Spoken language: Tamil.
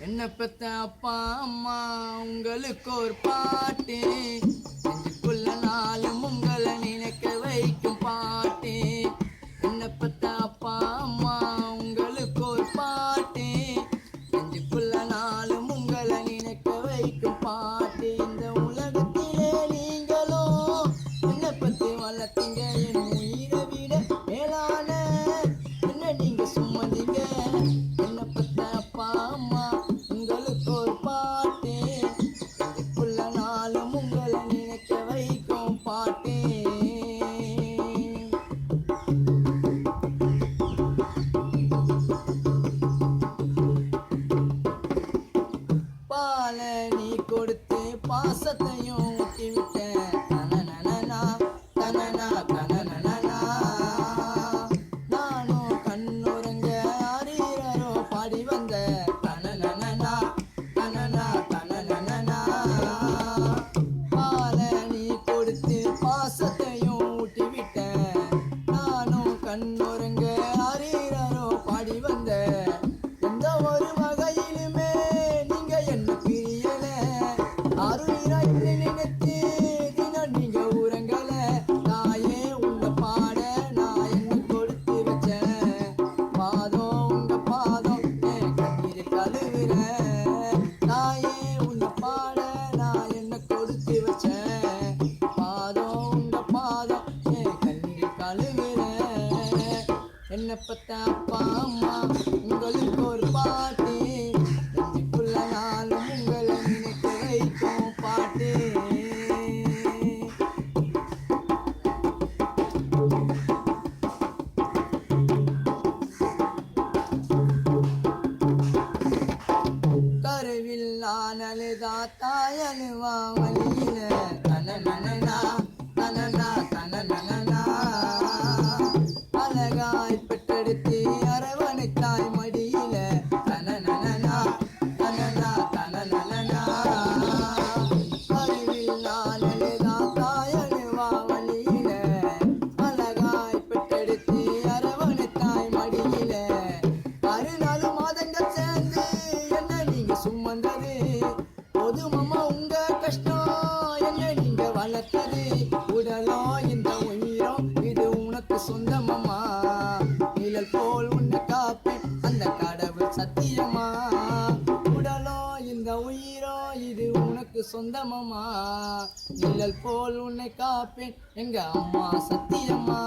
என்ன பெத்த அப்பா அம்மா உங்களுக்கு ஒரு பாட்டு, நெஞ்சுக்குள்ள நாளும் உங்களை நினைக்க வைக்கும் பாட்டு. என்ன பெத்த அப்பா அம்மா உங்களுக்கு ஒரு பாட்டு, நெஞ்சுக்குள்ள நாளும் உங்களை நினைக்க வைக்கும் பாட்டு. இந்த உலகத்திலே நீங்களும் என்ன பத்தி வளர்த்தீங்க, என் உயிரை விட மேலான என்ன நீங்க சுமந்தீங்க. என்ன பத்த அப்பா அம்மா உங்களுக்கு ஒரு பாட்டு, இதுக்குள்ள நாளும் உங்களை நினைக்க வைக்கும் பாட்டு. பால நீ கொடுத்து பாசத்தையும் ஊட்டி விட்ட, தனனனா தனனா தனனனா. நானும் கண்ணுறங்க அறியறோ பாடி வந்த, தனனனா தனனா தனனனா. பால நீ கொடுத்து பாசத்தையும் ஊட்டி விட்ட, நானும் கண்ணுறங்க அறியறோ பாடி வந்த. எந்த ஒரு வகையிலுமே நீங்க என்ன பிரியல, அருளிராய் நினைத்து தினம் நீங்க உறங்கல. தாயே உங்க பாட நான் என்ன கொடுத்து வச்சேன், பாதம் உங்க பாதம் என் கண்ணீர் கழுவுறேன். தாயே உங்க பாட நான் என்ன கொடுத்து வச்சேன், பாதம் உங்க பாதம் என் கண்ணீர் கழுவுறேன். என்ன பத்த அப்பா அம்மா உங்களுக்கு ஒரு பாட்டு, நெஞ்சுக்குள்ள நாளும் உங்களை நினைக்க வைக்கும் பாட்டு. கருவில் நான் அழுதா தாயழுவா வழியில, தனனனா தனனா தனனனா. அழகாய் பெற்றெடுத்து அரவணைத்தாய் மடியில, தனனனா தனனா தனனனா. கருவில் நான் அழுதா தாயழுவா வழியில, அழகாய் பெற்றெடுத்து அரவணைத்தாய் மடியில. 6 மாதங்கள் சேர்ந்து என்ன நீங்க சுமந்தது, போதுமம்மா உங்க கஷ்டம் என்ன நீங்க வளர்த்தது. உடலோ இந்த உயிரோ இது உனக்கு சொந்தமம்மா, நிழல் போல் உன்னை காப்பேன் அந்த கடவுள் சத்தியமா. உடலோ இந்த உயிரோ இது உனக்கு சொந்தமம்மா, நிழல் போல் உன்னை காப்பேன் எங்க அம்மா சத்தியம்மா.